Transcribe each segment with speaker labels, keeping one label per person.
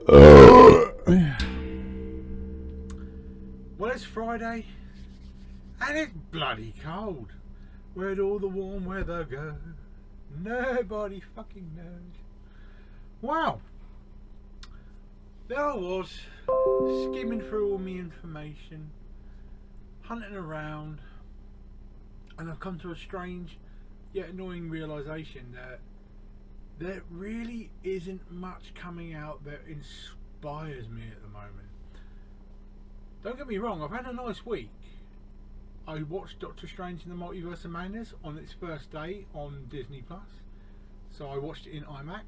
Speaker 1: Well, it's Friday and it's bloody cold. Where'd all the warm weather go? Nobody fucking knows. Wow, there I was, skimming through all my information, hunting around, and I've come to a strange yet annoying realisation that there really isn't much coming out that inspires me at the moment. Don't get me wrong, I've had a nice week. I watched Doctor Strange in the Multiverse of Madness on its first day on Disney Plus, so I watched it in IMAX.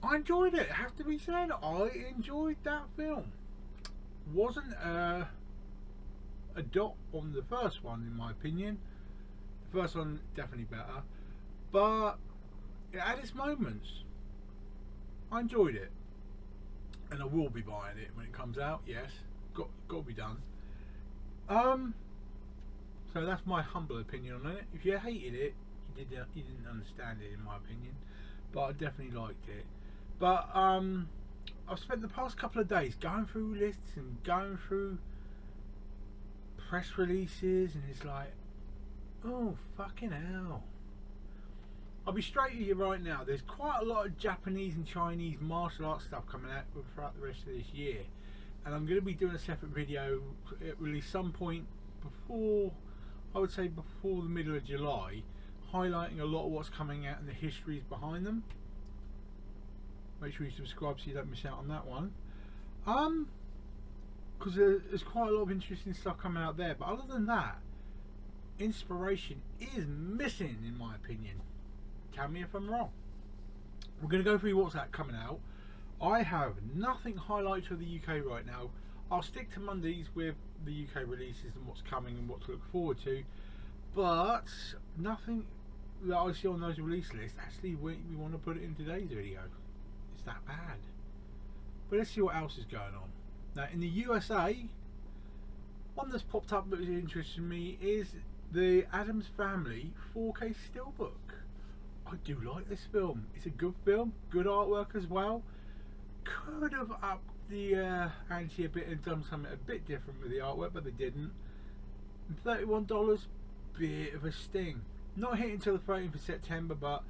Speaker 1: I enjoyed it, have to be said. I enjoyed that film. Wasn't a dot on the first one, in my opinion. The first one definitely better, but it had its moments. I enjoyed it, and I will be buying it when it comes out. Yes, got to be done. So that's my humble opinion on it. If you hated it, you didn't understand it, in my opinion. But I definitely liked it. But I've spent the past couple of days going through lists and going through press releases, and it's like, oh fucking hell. I'll be straight with you right now. There's quite a lot of Japanese and Chinese martial arts stuff coming out throughout the rest of this year, and I'm going to be doing a separate video at really some point before, I would say before the middle of July, highlighting a lot of what's coming out and the histories behind them. Make sure you subscribe so you don't miss out on that one. Because there's quite a lot of interesting stuff coming out there. But other than that, inspiration is missing, in my opinion. Tell me if I'm wrong. We're going to go through what's coming out. I have nothing highlighted for the UK right now. I'll stick to Mondays with the UK releases and what's coming and what to look forward to. But nothing that I see on those release lists actually we want to put it in today's video. It's that bad. But let's see what else is going on. Now in the USA, one that's popped up that is interesting me is the Addams Family 4K Steelbook. I do like this film. It's a good film, good artwork as well. Could have upped the ante a bit and done something a bit different with the artwork, but they didn't. And $31, bit of a sting. Not hitting until the 13th of September, but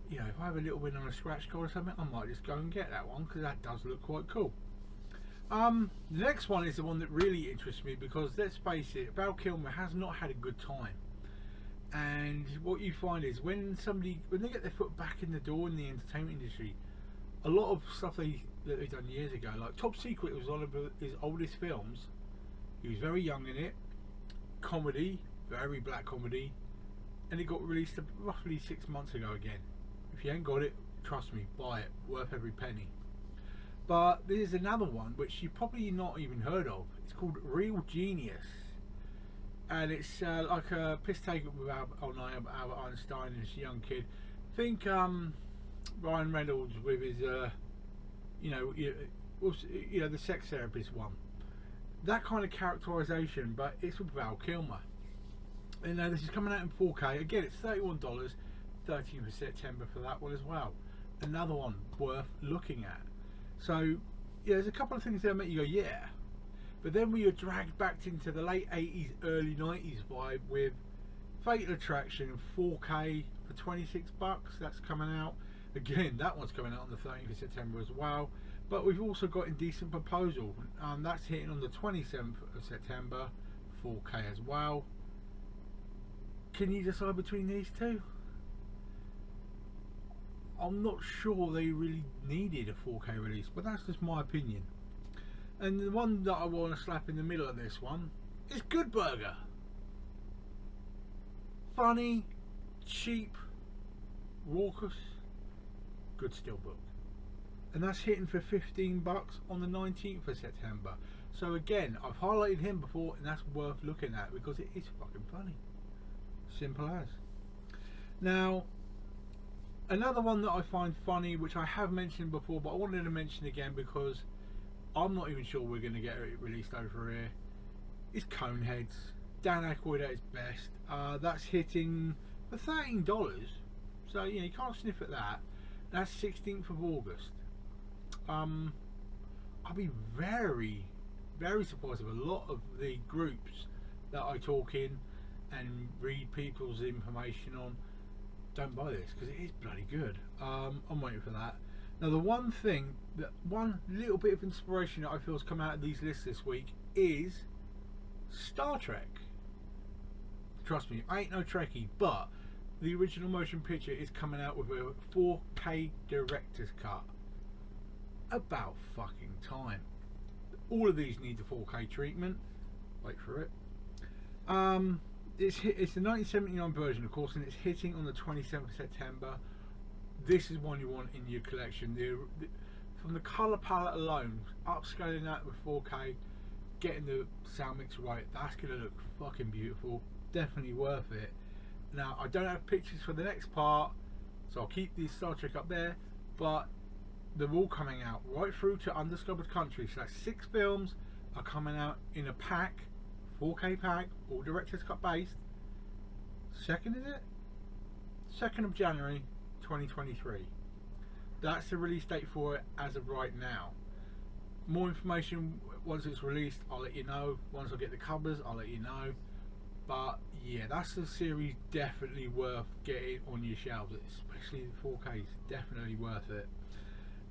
Speaker 1: you know, if I have a little win on a scratch card or something, I might just go and get that one because that does look quite cool. The next one is the one that really interests me because, let's face it, Val Kilmer has not had a good time. And what you find is when they get their foot back in the door in the entertainment industry, a lot of stuff that they've done years ago, like Top Secret was one of his oldest films. He was very young in it. Comedy, very black comedy, and it got released roughly 6 months ago again. If you ain't got it, trust me, buy it, worth every penny. But there's another one which you probably not even heard of. It's called Real Genius, and it's like a piss take with Albert Einstein as a young kid. Think Ryan Reynolds with his you know, the sex therapist one. That kind of characterization, but it's with Val Kilmer. And now this is coming out in 4K. Again, it's $31, 13th of September for that one as well. Another one worth looking at. So yeah, there's a couple of things there that make you go yeah, but then we are dragged back into the late 80s, early 90s vibe with Fatal Attraction 4K for $26. That's coming out again. That one's coming out on the 13th of September as well. But we've also got Indecent Proposal, that's hitting on the 27th of September, 4K as well. Can you decide between these two? I'm not sure they really needed a 4K release, but that's just my opinion. And the one that I want to slap in the middle of this one is Good Burger. Funny, cheap, raucous, good steelbook. And that's hitting for $15 on the 19th of September. So again, I've highlighted him before, and that's worth looking at because it is fucking funny. Simple as. Now, another one that I find funny, which I have mentioned before, but I wanted to mention again because I'm not even sure we're going to get it released over here, is Coneheads. Dan Aykroyd at his best. That's hitting for $13, so you know, you can't sniff at that. That's 16th of August. I'll be very, very surprised if a lot of the groups that I talk in and read people's information on don't buy this, because it is bloody good. I'm waiting for that. Now, the one little bit of inspiration that I feel has come out of these lists this week is Star Trek. Trust me, I ain't no Trekkie, but the original motion picture is coming out with a 4K director's cut. About fucking time. All of these need the 4K treatment. Wait for it. It's the 1979 version, of course, and it's hitting on the 27th of September. This is one you want in your collection. From the colour palette alone, upscaling that with 4K, getting the sound mix right, that's going to look fucking beautiful. Definitely worth it. Now, I don't have pictures for the next part, so I'll keep these Star Trek up there, but they're all coming out right through to Undiscovered Country. So that's 6 films are coming out in a pack, 4K pack, all director's cut based. 2nd, is it? 2nd of January 2023. That's the release date for it as of right now. More information once it's released, I'll let you know. Once I get the covers, I'll let you know. But yeah, that's a series definitely worth getting on your shelves, especially the 4K. Definitely worth it.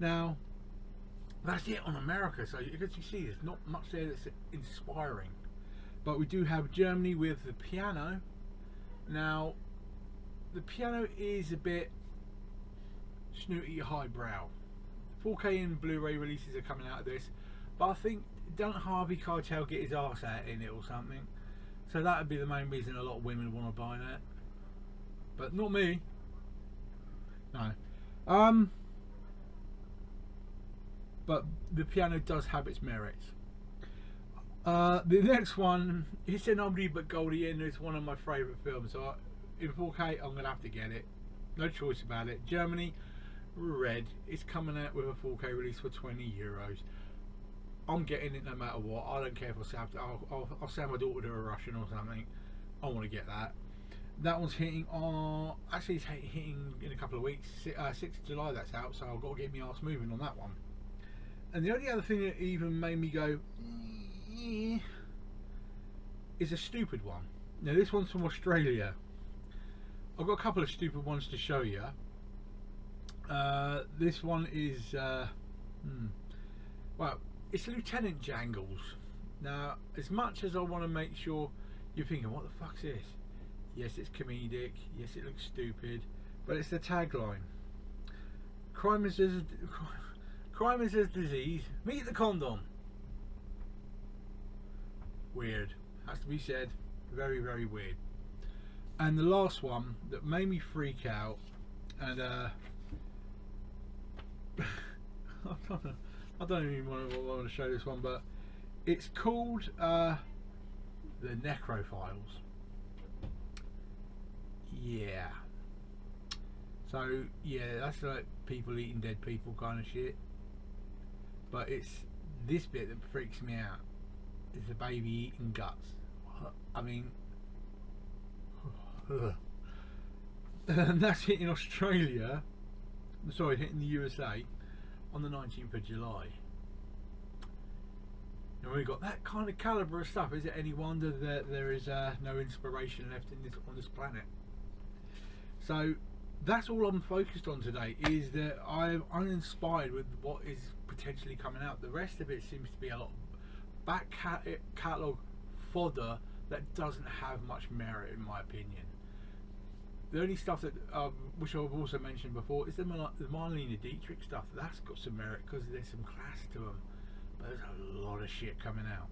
Speaker 1: Now, that's it on America. So as you see, there's not much there that's inspiring. But we do have Germany with the piano. Now, the piano is a bit snooty highbrow. 4K and Blu-ray releases are coming out of this, but I think, don't Harvey Keitel get his arse out in it or something? So that would be the main reason a lot of women want to buy that, but not me. No. But the piano does have its merits. The next one, it's an oldie but goldie, and it's one of my favourite films. So in 4K, I'm gonna have to get it. No choice about it. Germany, Red. It's coming out with a 4K release for €20. I'm getting it no matter what. I don't care if I'll send my daughter to a Russian or something. I want to get that. That one's hitting on. Actually, it's hitting in a couple of weeks. 6th of July. That's out. So I've got to get my arse moving on that one. And the only other thing that even made me go is a stupid one. Now this one's from Australia. I've got a couple of stupid ones to show you. This one is well, it's Lieutenant Jangles. Now, as much as I want to make sure you're thinking, what the fuck's this? Yes, it's comedic. Yes, it looks stupid, but it's the tagline. Crime is a disease. Meet the condom. Weird. Has to be said. Very, very weird. And the last one that made me freak out, and I don't even want to show this one, but it's called the Necrophiles. Yeah. So yeah, that's like people eating dead people kind of shit. But it's this bit that freaks me out. It's the baby eating guts. I mean, and that's hitting Australia. Sorry, hitting the USA on the 19th of July. And we've got that kind of calibre of stuff. Is it any wonder that there is no inspiration left in on this planet? So that's all I'm focused on today, is that I'm uninspired with what is potentially coming out. The rest of it seems to be a lot of back catalogue fodder that doesn't have much merit, in my opinion. The only stuff that, which I've also mentioned before, is the Marlene Dietrich stuff. That's got some merit because there's some class to them. But there's a lot of shit coming out.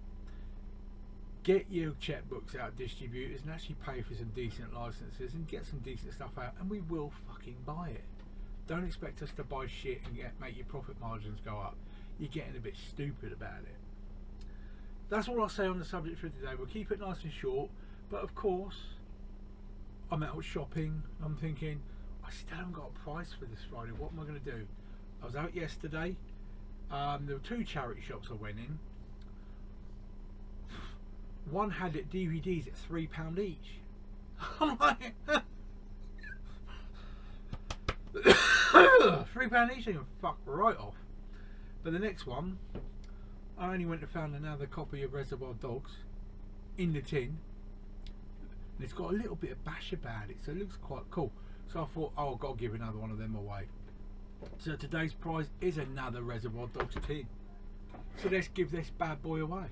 Speaker 1: Get your checkbooks out, distributors, and actually pay for some decent licenses and get some decent stuff out, and we will fucking buy it. Don't expect us to buy shit and make your profit margins go up. You're getting a bit stupid about it. That's all I'll say on the subject for today. We'll keep it nice and short, but of course, I'm out shopping. I'm thinking, I still haven't got a price for this Friday. What am I going to do? I was out yesterday. There were 2 charity shops I went in. One had it DVDs at £3 each. I'm like, £3 £3 each, they can fuck right off. But the next one, I only went and found another copy of Reservoir Dogs in the tin. And it's got a little bit of bash about it, so it looks quite cool. So I thought, oh, I've got to give another one of them away. So today's prize is another Reservoir Dogs tin. So let's give this bad boy away.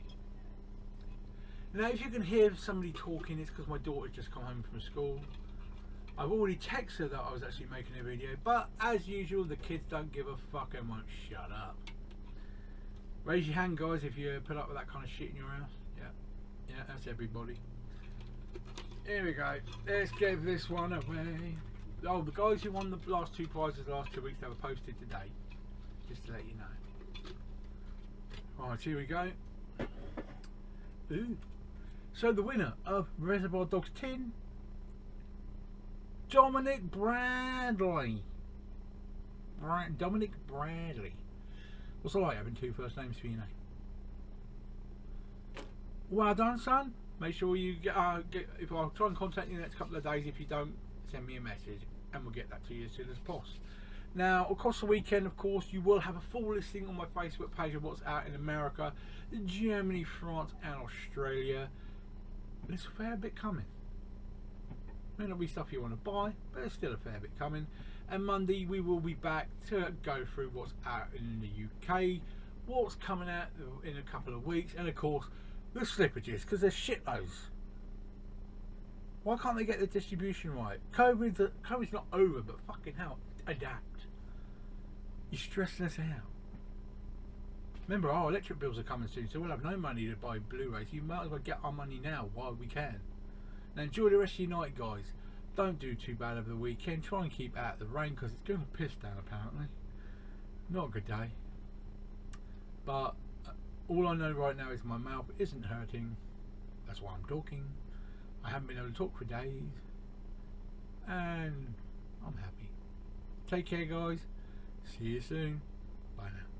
Speaker 1: Now, if you can hear somebody talking, it's because my daughter just come home from school. I've already texted her that I was actually making a video, but as usual, the kids don't give a fuck and won't shut up. Raise your hand, guys, if you put up with that kind of shit in your house. Yeah, that's everybody. Here we go. Let's give this one away. Oh, the guys who won the last two prizes the last 2 weeks, they were posted today. Just to let you know. Right, here we go. Ooh. So the winner of Reservoir Dogs tin, Dominic Bradley. Dominic Bradley. What's it like having two first names for your name? Well done, son. Make sure you get. If I'll try and contact you in the next couple of days. If you don't, send me a message, and we'll get that to you as soon as possible. Now, across the weekend, of course, you will have a full listing on my Facebook page of what's out in America, Germany, France, and Australia. There's a fair bit coming. May not be stuff you want to buy, but there's still a fair bit coming. And Monday we will be back to go through what's out in the UK, what's coming out in a couple of weeks, and of course the slippages, because there's shitloads. Why can't they get the distribution right? COVID's not over, but fucking hell, adapt. You're stressing us out. Remember, our electric bills are coming soon, so we'll have no money to buy Blu-rays. You might as well get our money now while we can. Now enjoy the rest of your night, guys. Don't do too bad over the weekend. Try and keep out of the rain because it's going to piss down apparently. Not a good day. But all I know right now is my mouth isn't hurting. That's why I'm talking. I haven't been able to talk for days. And I'm happy. Take care, guys. See you soon. Bye now.